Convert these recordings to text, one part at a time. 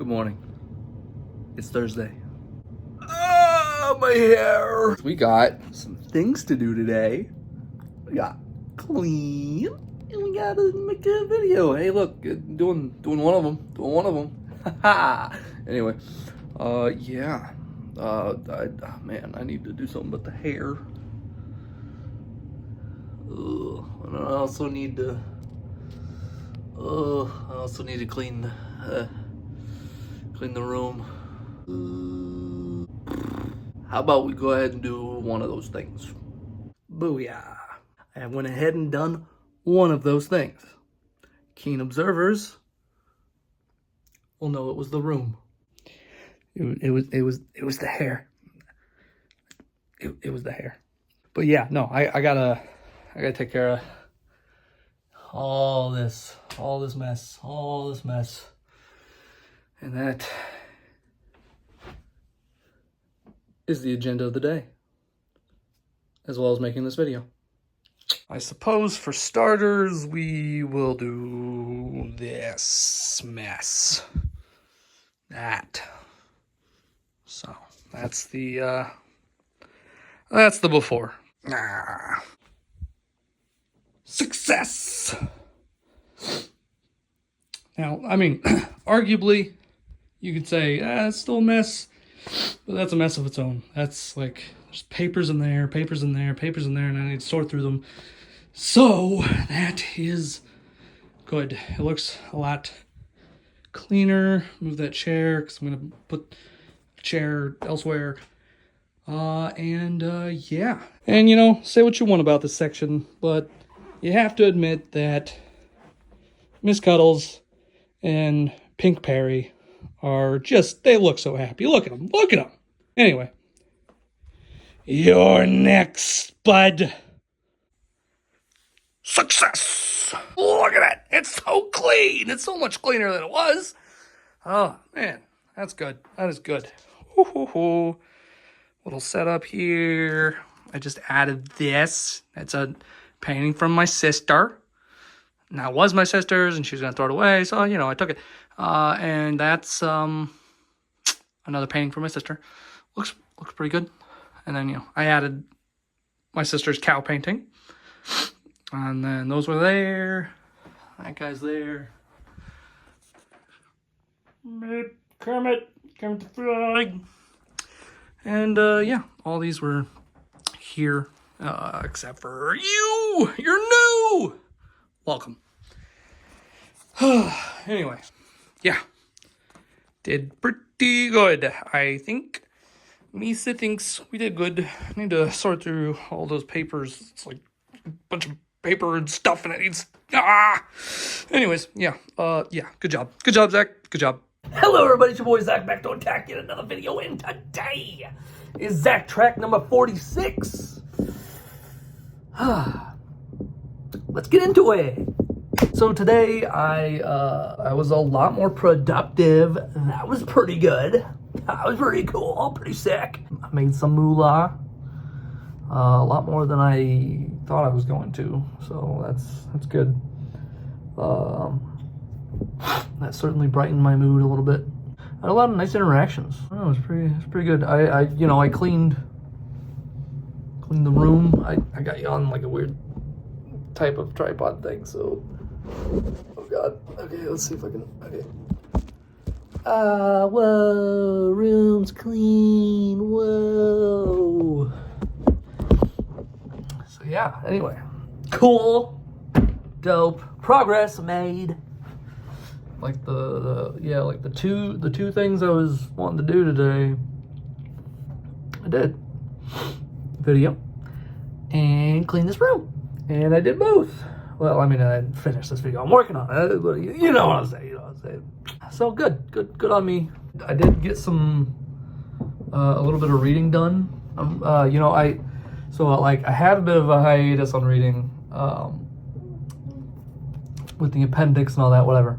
Good morning. It's Thursday. Ah, my hair. We got some things to do today. We got clean, and we gotta make a video. Hey, look, doing one of them. Doing one of them. Anyway, yeah. Man, I need to do something about the hair. And I also need to. I also need to clean the room. How about we go ahead and do one of those things? Booyah! I went ahead and done one of those things. Keen observers will know it was the room. It was the hair. It was the hair. But yeah, no, I gotta take care of all this mess. And that is the agenda of the day, as well as making this video. I suppose for starters, we will do this mess. That. So that's the before. Success. Now, I mean, arguably, you could say, it's still a mess, but that's a mess of its own. That's like, there's papers in there, and I need to sort through them. So, that is good. It looks a lot cleaner. Move that chair, because I'm going to put a chair elsewhere. Yeah. And, say what you want about this section, but you have to admit that Miss Cuddles and Pink Perry are just, they look so happy. Look at them. Anyway. You're next, bud. Success. Look at it. It's so clean. It's so much cleaner than it was. Oh, man. That's good. That is good. Woo-hoo-hoo. Little setup here. I just added this. That's a painting from my sister. Now, it was my sister's, and she was going to throw it away, so, I took it. And that's another painting from my sister. Looks pretty good. And then, I added my sister's cow painting. And then those were there. That guy's there. Kermit the Frog. And, yeah, all these were here, except for you. You're new. Welcome. Anyway, yeah. Did pretty good, I think. Misa thinks we did good. I need to sort through all those papers. It's like a bunch of paper and stuff, and it needs... Anyways, yeah. Yeah, good job. Good job, Zach. Good job. Hello, everybody. It's your boy, Zack, back to attack yet another video, and today is Zack Track number 46. Let's get into it. So today, I was a lot more productive. That was pretty good. That was pretty cool, pretty sick. I made some moolah. A lot more than I thought I was going to, so that's good. That certainly brightened my mood a little bit. I had a lot of nice interactions. It was pretty good. I cleaned the room. I got you on like a weird type of tripod thing, so oh god. Okay, let's see if I can. Okay. Whoa, room's clean. Whoa. So yeah, anyway. Cool. Dope. Progress made. Like the two things I was wanting to do today, I did. Video and clean this room. And I did both. Well, I mean, I didn't finish this video. I'm working on it. But you know what I'm saying. So good on me. I did get some a little bit of reading done. I had a bit of a hiatus on reading with the appendix and all that, whatever.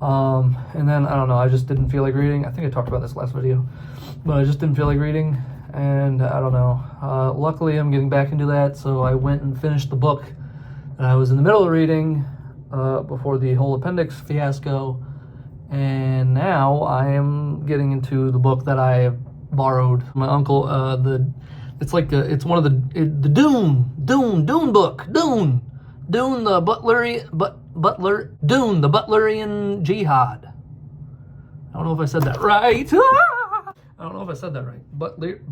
And then I don't know. I just didn't feel like reading. I think I talked about this last video, but I just didn't feel like reading, and I don't know. Luckily, I'm getting back into that, so I went and finished the book that I was in the middle of reading before the whole appendix fiasco. And now I am getting into the book that I borrowed from my uncle. It's one of the Dune book. Dune the Dune the Butlerian Jihad. I don't know if I said that right. I don't know if I said that right. Butlerian.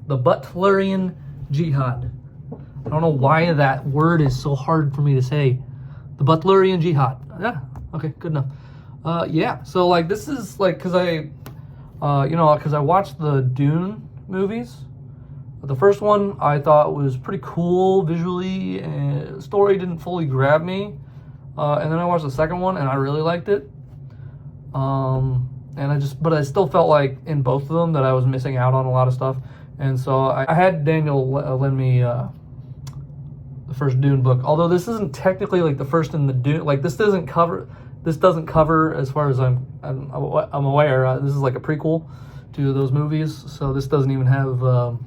The Butlerian Jihad. I don't know why that word is so hard for me to say. The Butlerian Jihad. Yeah, okay, good enough. Yeah, so like this is like, because I watched the Dune movies. The first one I thought was pretty cool visually, and the story didn't fully grab me. And then I watched the second one and I really liked it. But I still felt like in both of them that I was missing out on a lot of stuff. And so I had Daniel lend me the first Dune book. Although this isn't technically like the first in the Dune, like this doesn't cover, as far as I'm aware, this is like a prequel to those movies. So this doesn't even have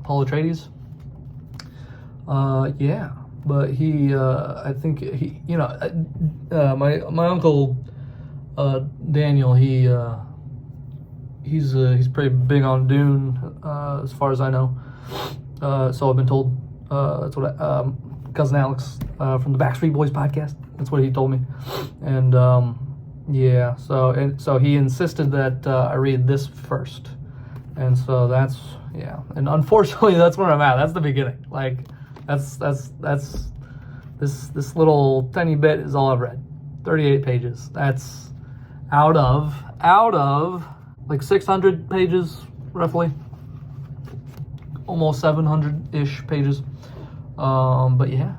Paul Atreides. Yeah. But I think he, my uncle Daniel, he's pretty big on Dune, as far as I know. So I've been told. That's what cousin Alex from the Backstreet Boys podcast. That's what he told me, and yeah. So he insisted that I read this first, and so that's yeah. And unfortunately, that's where I'm at. That's the beginning. Like. That's this little tiny bit is all I've read. 38 pages. That's out of like 600 pages roughly. Almost 700-ish pages. But yeah.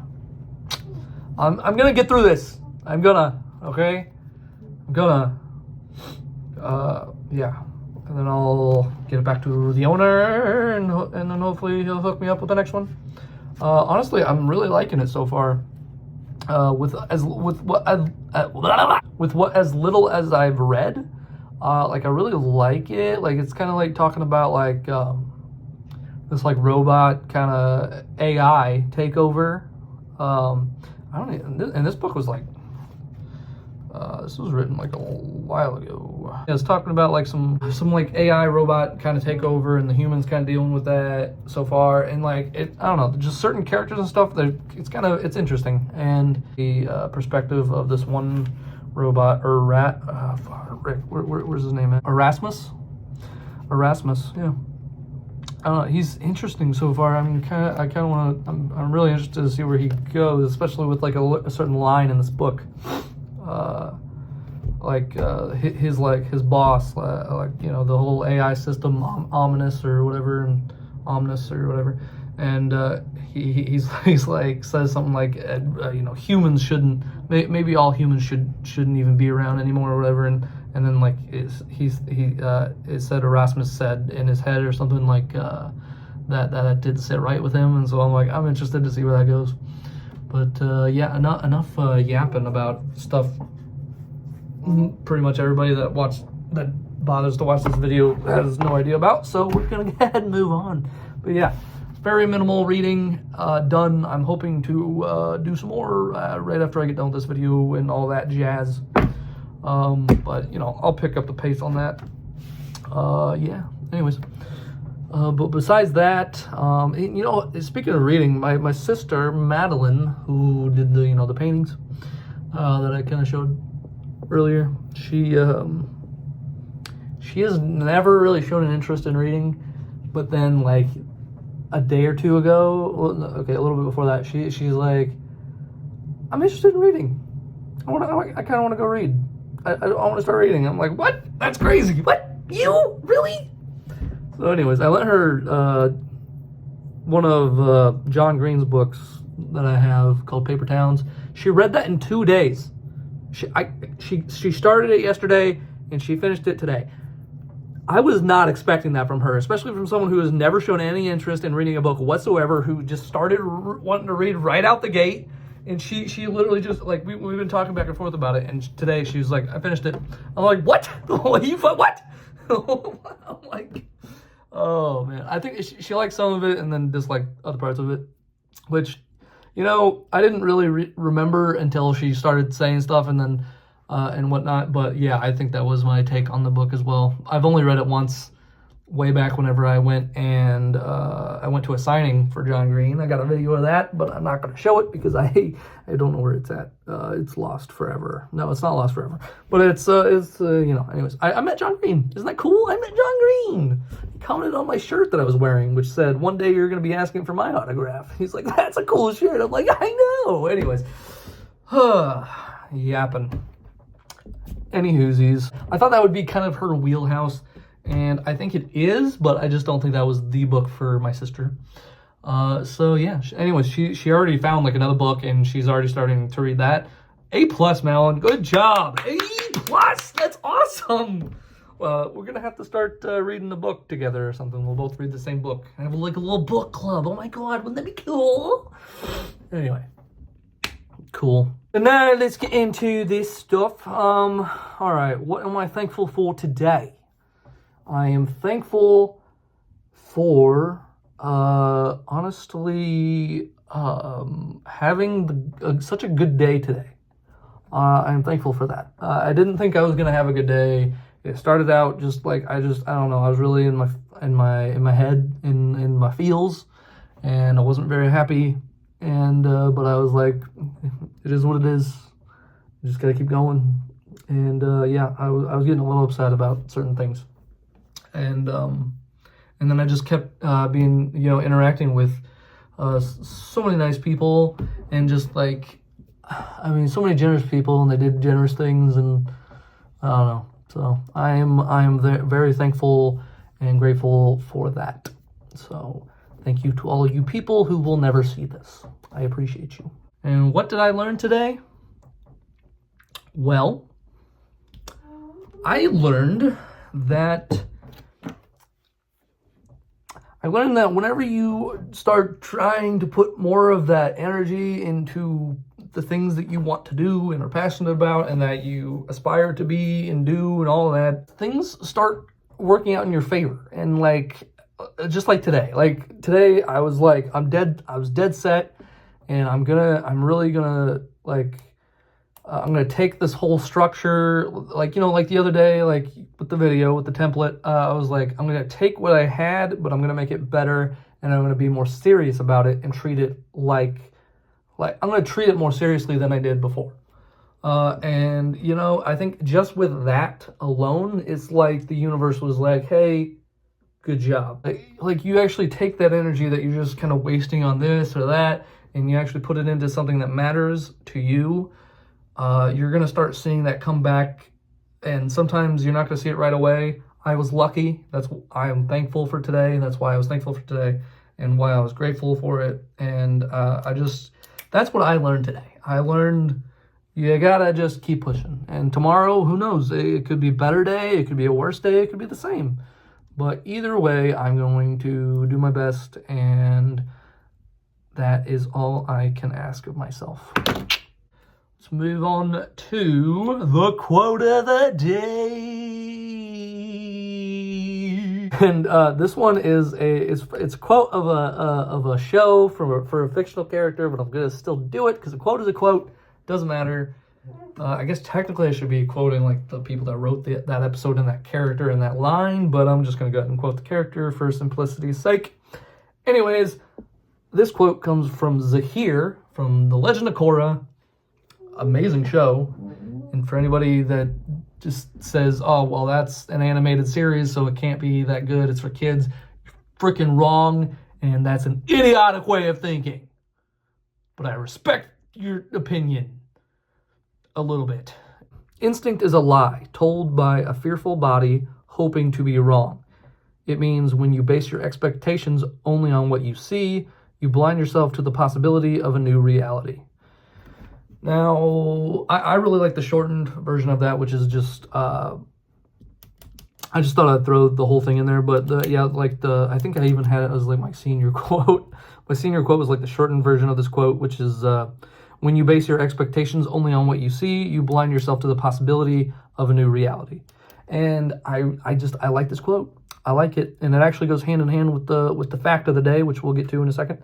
I'm gonna get through this. Okay? Yeah. And then I'll get it back to the owner, and then hopefully he'll hook me up with the next one. Honestly, I'm really liking it so far. With as little as I've read, like I really like it. Like it's kind of like talking about like this like robot kind of AI takeover. And this book was like this was written like a while ago. Yeah, it's talking about like some like AI robot kind of takeover, and the humans kind of dealing with that so far. And like I don't know, just certain characters and stuff. It's interesting, and the perspective of this one robot or rat. Rick, where's his name at? Erasmus. Yeah. I don't know. He's interesting so far. I mean, I'm really interested to see where he goes, especially with like a certain line in this book. His boss, the whole AI system, ominous or whatever, and he's like says something like humans shouldn't, maybe all humans shouldn't even be around anymore or whatever, and then like it said Erasmus said in his head or something like that didn't sit right with him, and so I'm interested to see where that goes. But yeah, enough yapping about stuff. Pretty much everybody that bothers to watch this video has no idea about, so we're gonna go ahead and move on. But yeah, very minimal reading done. I'm hoping to do some more right after I get done with this video and all that jazz. But I'll pick up the pace on that. Yeah. Anyways. But besides that, speaking of reading, my sister Madeline, who did the paintings that I kind of showed earlier, she has never really shown an interest in reading, but then like a day or two ago, a little bit before that, she's like, I'm interested in reading. I kind of want to go read. I want to start reading. I'm like, what? That's crazy. What? You really? So anyways, I lent her one of John Green's books that I have called Paper Towns. She read that in 2 days. She started it yesterday and she finished it today. I was not expecting that from her, especially from someone who has never shown any interest in reading a book whatsoever, who just started wanting to read right out the gate. And she literally just, like, we've been talking back and forth about it, and today she was like, I finished it. I'm like, what? What? I'm like, oh, man. I think she liked some of it and then disliked other parts of it, which, You know, I didn't really remember until she started saying stuff and then and whatnot. But yeah, I think that was my take on the book as well. I've only read it once, way back whenever I went to a signing for John Green. I got a video of that, but I'm not going to show it because I don't know where it's at. It's lost forever. No, it's not lost forever, but it's you know. Anyways, I met John Green. Isn't that cool? I met John Green. He commented on my shirt that I was wearing, which said, "One day you're going to be asking for my autograph." He's like, "That's a cool shirt." I'm like, "I know." Anyways, yapping. Any hoosies. I thought that would be kind of her wheelhouse. And I think it is, but I just don't think that was the book for my sister. So yeah. Anyways, she already found like another book, and she's already starting to read that. A+, Malin. Good job. A+. That's awesome. We're gonna have to start reading the book together or something. We'll both read the same book. Have like a little book club. Oh my god, wouldn't that be cool? Anyway, cool. And now let's get into this stuff. All right. What am I thankful for today? I am thankful for, honestly, having such a good day today. I'm thankful for that. I didn't think I was gonna have a good day. It started out just like I don't know. I was really in my head, in my feels, and I wasn't very happy. And but I was like, it is what it is. You just gotta keep going. And yeah, I was getting a little upset about certain things. And then I just kept being, you know, interacting with so many nice people, and just like, I mean, so many generous people, and they did generous things, and I don't know. So I am very thankful and grateful for that. So thank you to all of you people who will never see this. I appreciate you. And what did I learn today? Well, I learned that whenever you start trying to put more of that energy into the things that you want to do and are passionate about and that you aspire to be and do and all of that, things start working out in your favor. And like, just like today. Like today I was like, I was dead set, and I'm really gonna like, I'm going to take this whole structure, like, you know, like the other day, like with the video, with the template, I was like, I'm going to take what I had, but I'm going to make it better, and I'm going to be more serious about it and treat it like I'm going to treat it more seriously than I did before. And, you know, I think just with that alone, it's like the universe was like, hey, good job. Like you actually take that energy that you're just kind of wasting on this or that, and you actually put it into something that matters to you. You're going to start seeing that come back, and sometimes you're not going to see it right away. I was lucky. I am thankful for today. That's why I was thankful for today, and why I was grateful for it. And that's what I learned today. I learned you got to just keep pushing. And tomorrow, who knows? It could be a better day. It could be a worse day. It could be the same. But either way, I'm going to do my best, and that is all I can ask of myself. Let's move on to the quote of the day. And this one is it's a quote of a show for a fictional character, but I'm gonna still do it because a quote is a quote. Doesn't matter. I guess technically I should be quoting like the people that wrote that episode and that character and that line, but I'm just gonna go ahead and quote the character for simplicity's sake. Anyways, this quote comes from Zahir from The Legend of Korra. Amazing show. And for anybody that just says, oh, well, that's an animated series, so it can't be that good, it's for kids, you're freaking wrong, and that's an idiotic way of thinking. But I respect your opinion a little bit. Instinct is a lie told by a fearful body hoping to be wrong. It means when you base your expectations only on what you see, you blind yourself to the possibility of a new reality. Now, I really like the shortened version of that, which is just, I just thought I'd throw the whole thing in there, but I think I even had it as like my senior quote. My senior quote was like the shortened version of this quote, which is, when you base your expectations only on what you see, you blind yourself to the possibility of a new reality. And I like this quote. I like it, and it actually goes hand in hand with the fact of the day, which we'll get to in a second.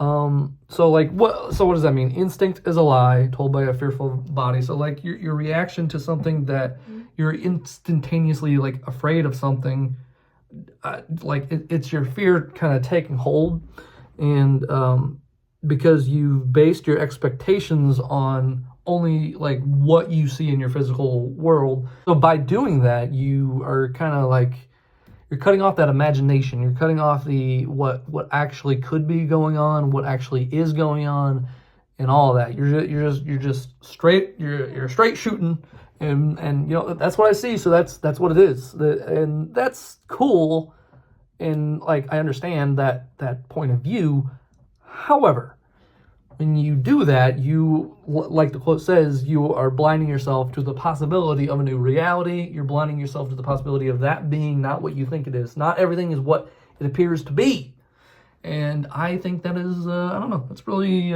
So like what does that mean? Instinct is a lie told by a fearful body. So like your reaction to something that you're instantaneously like afraid of something, it's your fear kind of taking hold, and because you've based your expectations on only like what you see in your physical world. So by doing that, you are kind of like, you're cutting off that imagination. You're cutting off the what actually could be going on, what actually is going on, and all of that. You're just straight. You're straight shooting, and you know that's what I see. So that's what it is, and that's cool. And like I understand that point of view. However, when you do that, you, like the quote says, you are blinding yourself to the possibility of a new reality. You're blinding yourself to the possibility of that being not what you think it is. Not everything is what it appears to be. And I think that is, I don't know, it's really,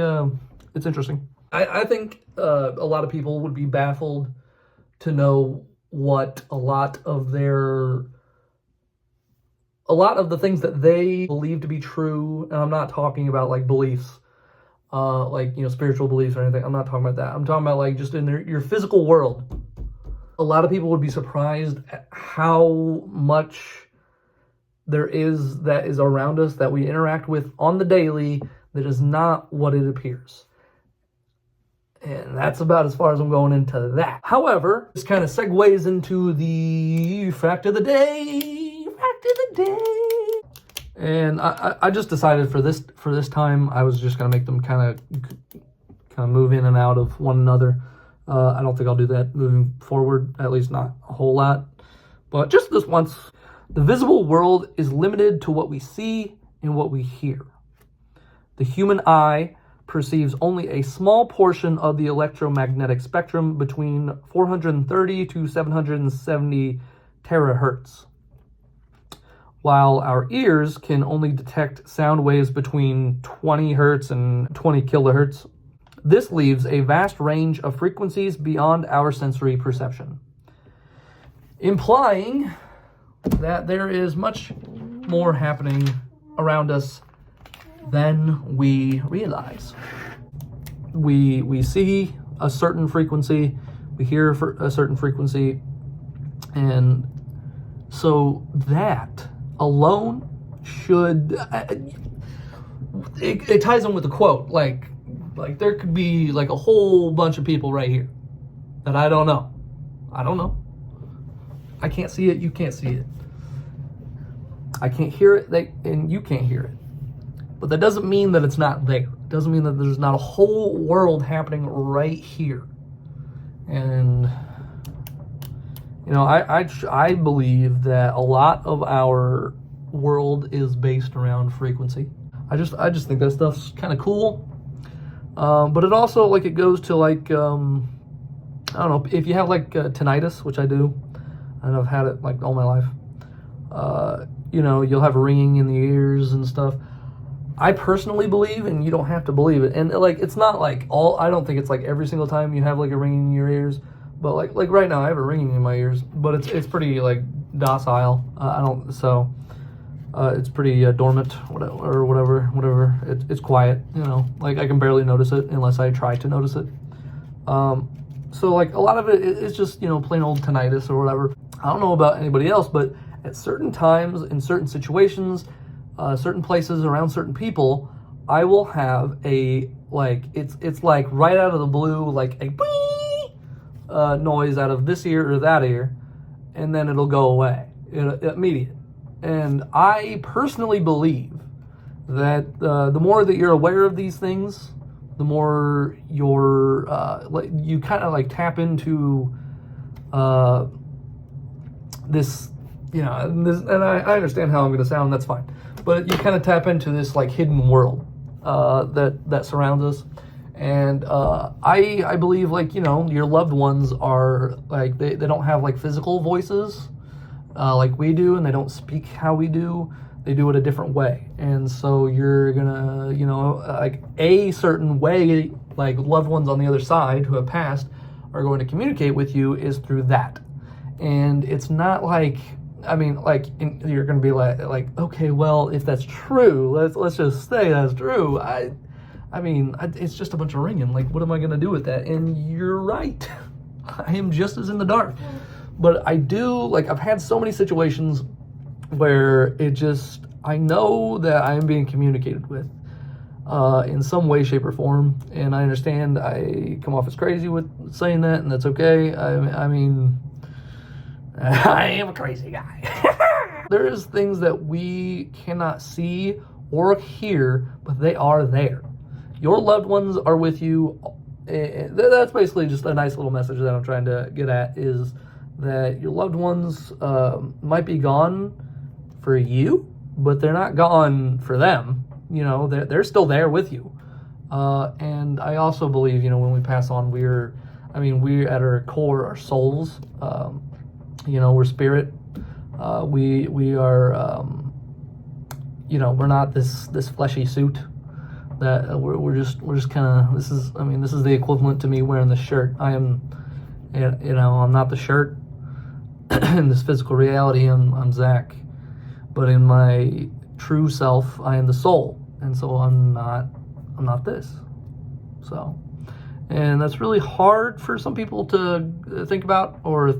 it's interesting. I think a lot of people would be baffled to know what a lot of the things that they believe to be true, and I'm not talking about like beliefs, like, you know, spiritual beliefs or anything. I'm not talking about that. I'm talking about like just in your physical world. A lot of people would be surprised at how much there is that is around us that we interact with on the daily that is not what it appears. And that's about as far as I'm going into that. However, this kind of segues into the fact of the day. Fact of the day. And I just decided for this time I was just gonna make them kind of move in and out of one another. I don't think I'll do that moving forward, at least not a whole lot. But just this once. The visible world is limited to what we see and what we hear. The human eye perceives only a small portion of the electromagnetic spectrum between 430 to 770 terahertz, while our ears can only detect sound waves between 20 hertz and 20 kilohertz. This leaves a vast range of frequencies beyond our sensory perception, implying that there is much more happening around us than we realize. We see a certain frequency, we hear a certain frequency, and so that alone should, it ties in with the quote, like there could be like a whole bunch of people right here that I don't know. I can't see it, you can't see it. I can't hear it, and you can't hear it. But that doesn't mean that it's not there. It doesn't mean that there's not a whole world happening right here. And, you know, I believe that a lot of our world is based around frequency. I just think that stuff's kind of cool. But it also, like, it goes to, like, I don't know, if you have, like, tinnitus, which I do, and I've had it, like, all my life, you know, you'll have ringing in the ears and stuff. I personally believe, and you don't have to believe it, and like it's not like I don't think it's like every single time you have like a ringing in your ears, but like right now I have a ringing in my ears, but it's pretty like docile. It's pretty dormant, whatever. It's quiet, you know, like I can barely notice it unless I try to notice it. So like a lot of it's just, you know, plain old tinnitus or whatever. I don't know about anybody else, but at certain times, in certain situations, certain places, around certain people, I will have a, like, it's like right out of the blue, like a bing, noise out of this ear or that ear, and then it'll go away, immediate. And I personally believe that the more that you're aware of these things, the more you kind of like tap into this, you know, and I understand how I'm going to sound, that's fine. But you kind of tap into this like hidden world that surrounds us. And I believe, like, you know, your loved ones are like, they don't have like physical voices like we do, and they don't speak how we do. They do it a different way. And so you're gonna, you know, like a certain way, like loved ones on the other side who have passed are going to communicate with you is through that. And it's not like I mean, like, you're gonna be like, okay, well, if that's true, let's just say that's true. I mean, it's just a bunch of ringing. Like, what am I gonna do with that? And you're right. I am just as in the dark. But I do, like, I've had so many situations where I know that I am being communicated with in some way, shape, or form. And I understand I come off as crazy with saying that, and that's okay. I mean, I am a crazy guy. There is things that we cannot see or hear, but they are there. Your loved ones are with you. That's basically just a nice little message that I'm trying to get at, is that your loved ones might be gone for you, but they're not gone for them. You know, they're still there with you. And I also believe, you know, when we pass on, we're at our core, our souls. You know, we're spirit. We are, you know, we're not this fleshy suit. That we're just kind of, this is the equivalent to me wearing this shirt. I am, you know, I'm not the shirt in this physical reality. I'm Zack, but in my true self, I am the soul, and so I'm not this. So, and that's really hard for some people to think about, or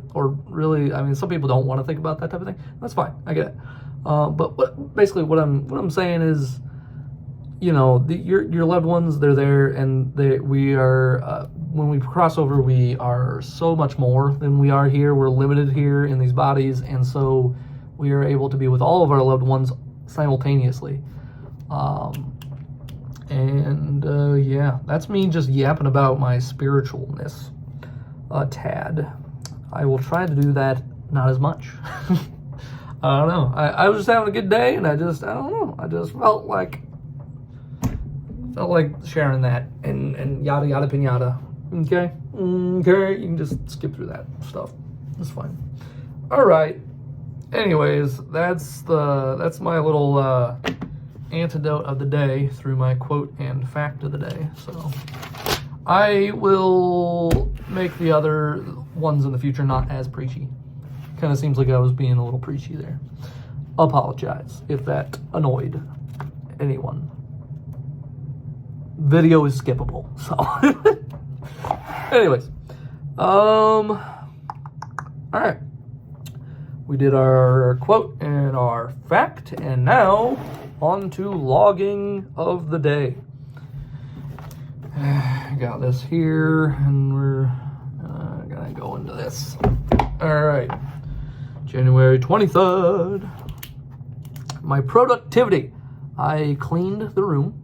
really, I mean, some people don't want to think about that type of thing. That's fine, I get it. But what I'm saying is, you know, your loved ones, they're there, and we are, when we cross over, we are so much more than we are here. We're limited here in these bodies, and so we are able to be with all of our loved ones simultaneously. Yeah, that's me just yapping about my spiritualness a tad. I will try to do that not as much. I don't know. I was just having a good day, and I don't know. I just felt like sharing that, and yada yada pinata. Okay, you can just skip through that stuff. It's fine. All right. Anyways, that's my little antidote of the day through my quote and fact of the day. So I will make the other ones in the future not as preachy. Kind of seems like I was being a little preachy there. Apologize if that annoyed anyone. Video is skippable, so anyways, all right, we did our quote and our fact, and now on to logging of the day. Got this here, and we're gonna go into this. All right, January 23rd. My productivity. I cleaned the room,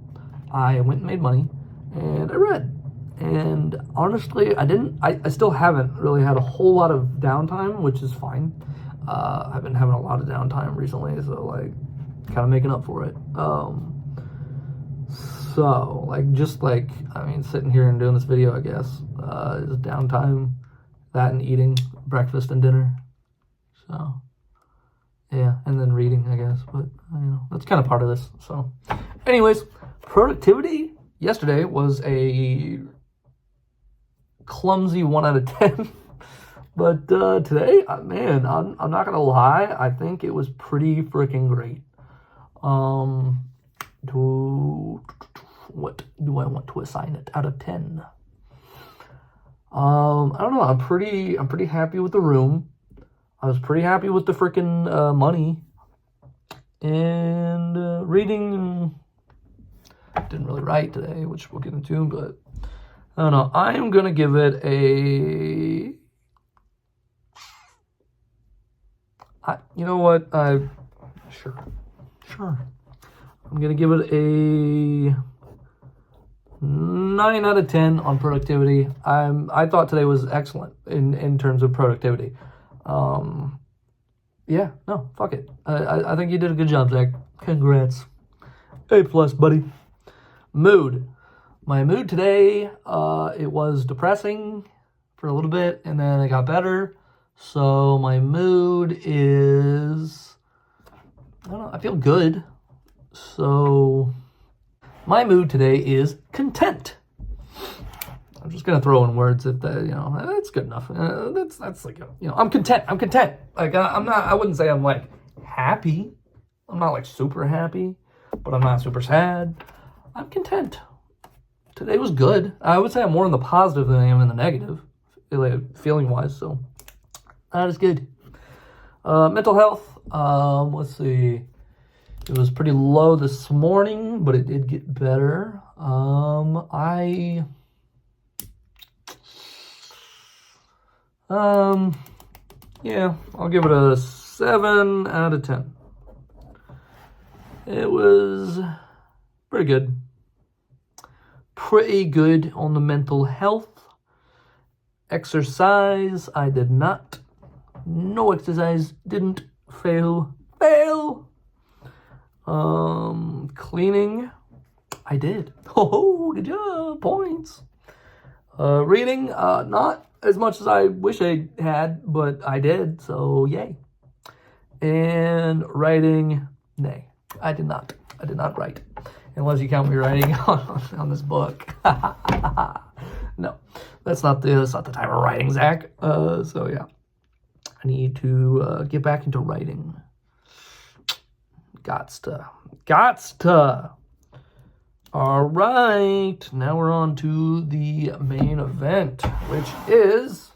I went and made money, and I read. And honestly, I still haven't really had a whole lot of downtime, which is fine. I've been having a lot of downtime recently, so like kind of making up for it. So like, I mean, sitting here and doing this video, I guess, is downtime, that and eating breakfast and dinner. So yeah, and then reading, I guess, but you know, that's kind of part of this. So anyways, productivity yesterday was a clumsy 1 out of 10. But today, man, I'm not gonna lie, I think it was pretty freaking great. What do I want to assign it out of 10? I don't know. I'm pretty happy with the room. I was pretty happy with the freaking money, and reading. Didn't really write today, which we'll get into, but I don't know. I am gonna give it a. You know what? Sure. I'm gonna give it a 9 out of 10 on productivity. I thought today was excellent in terms of productivity. Yeah, no, fuck it. I think you did a good job, Zach. Congrats. A+, buddy. Mood. My mood today, it was depressing for a little bit, and then it got better. So my mood is, I don't know, I feel good. So my mood today is content. I'm just gonna throw in words if that, that's good enough. That's like, I'm content. I'm content. Like I'm not. I wouldn't say I'm like happy. I'm not like super happy, but I'm not super sad. I'm content. Today was good. I would say I'm more in the positive than I am in the negative, feeling wise. So that is good. Mental health. Let's see. It was pretty low this morning, but it did get better. Yeah, I'll give it a 7 out of 10. It was pretty good. Pretty good on the mental health. Exercise, I did not. No exercise, didn't. Fail. Cleaning, I did. Oh, good job, points. Reading, not as much as I wish I had, but I did, so yay. And writing, nay, I did not. I did not write, unless you count me writing on this book. No, that's not the type of writing, Zach. So yeah, I need to get back into writing. Gots to. All right, now we're on to the main event, which is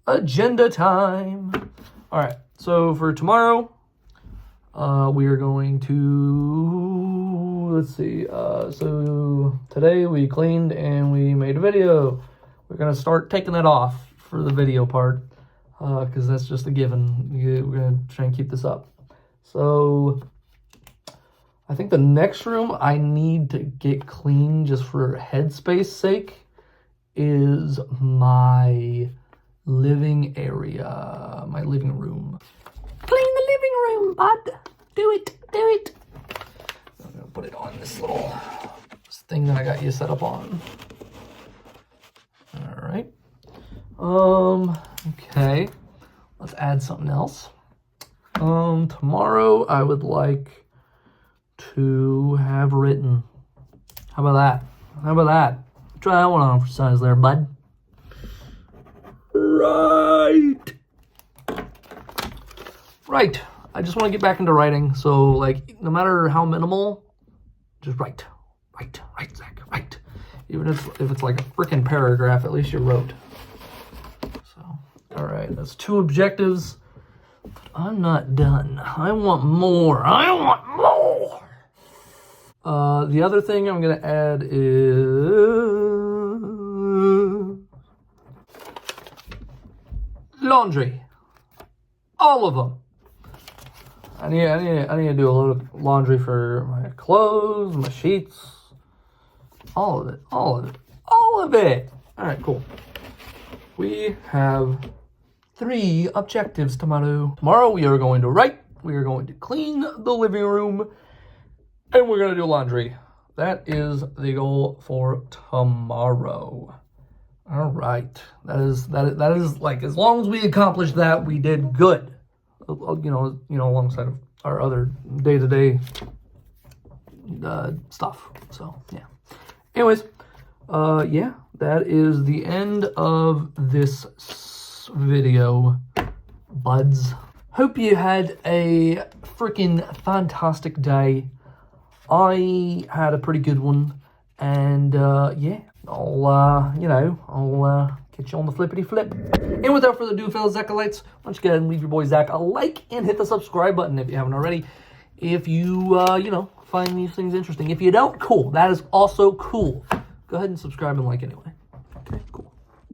agenda time. All right, so for tomorrow, we are going to, let's see, so today we cleaned and we made a video. We're going to start taking that off for the video part, because that's just a given. We're going to try and keep this up. So I think the next room I need to get clean just for headspace sake is my living area, my living room. Clean the living room, bud. Do it. I'm gonna put it on this little thing that I got you set up on. All right. Okay. Let's add something else. Tomorrow I would like to have written. How about that? Try that one on for size there, bud. Right. I just want to get back into writing. So, like, no matter how minimal, just write, Zach, write. Even if it's like a freaking paragraph, at least you wrote. So, all right, that's 2 objectives. But I'm not done. I want more. The other thing I'm going to add is laundry. All of them. I need to do a little laundry for my clothes, my sheets, all of it. All right, cool. We have 3 objectives tomorrow. Tomorrow we are going to write, we are going to clean the living room, and we're going to do laundry. That is the goal for tomorrow. All right. That is like, as long as we accomplish that, we did good. Alongside of our other day-to-day stuff. So, yeah. Anyways, yeah, that is the end of this video, buds. Hope you had a freaking fantastic day. I had a pretty good one, and yeah, I'll catch you on the flippity flip. And without further ado, fellas Zackalites, why don't you go ahead and leave your boy Zach a like and hit the subscribe button if you haven't already. If you find these things interesting. If you don't, cool. That is also cool. Go ahead and subscribe and like anyway.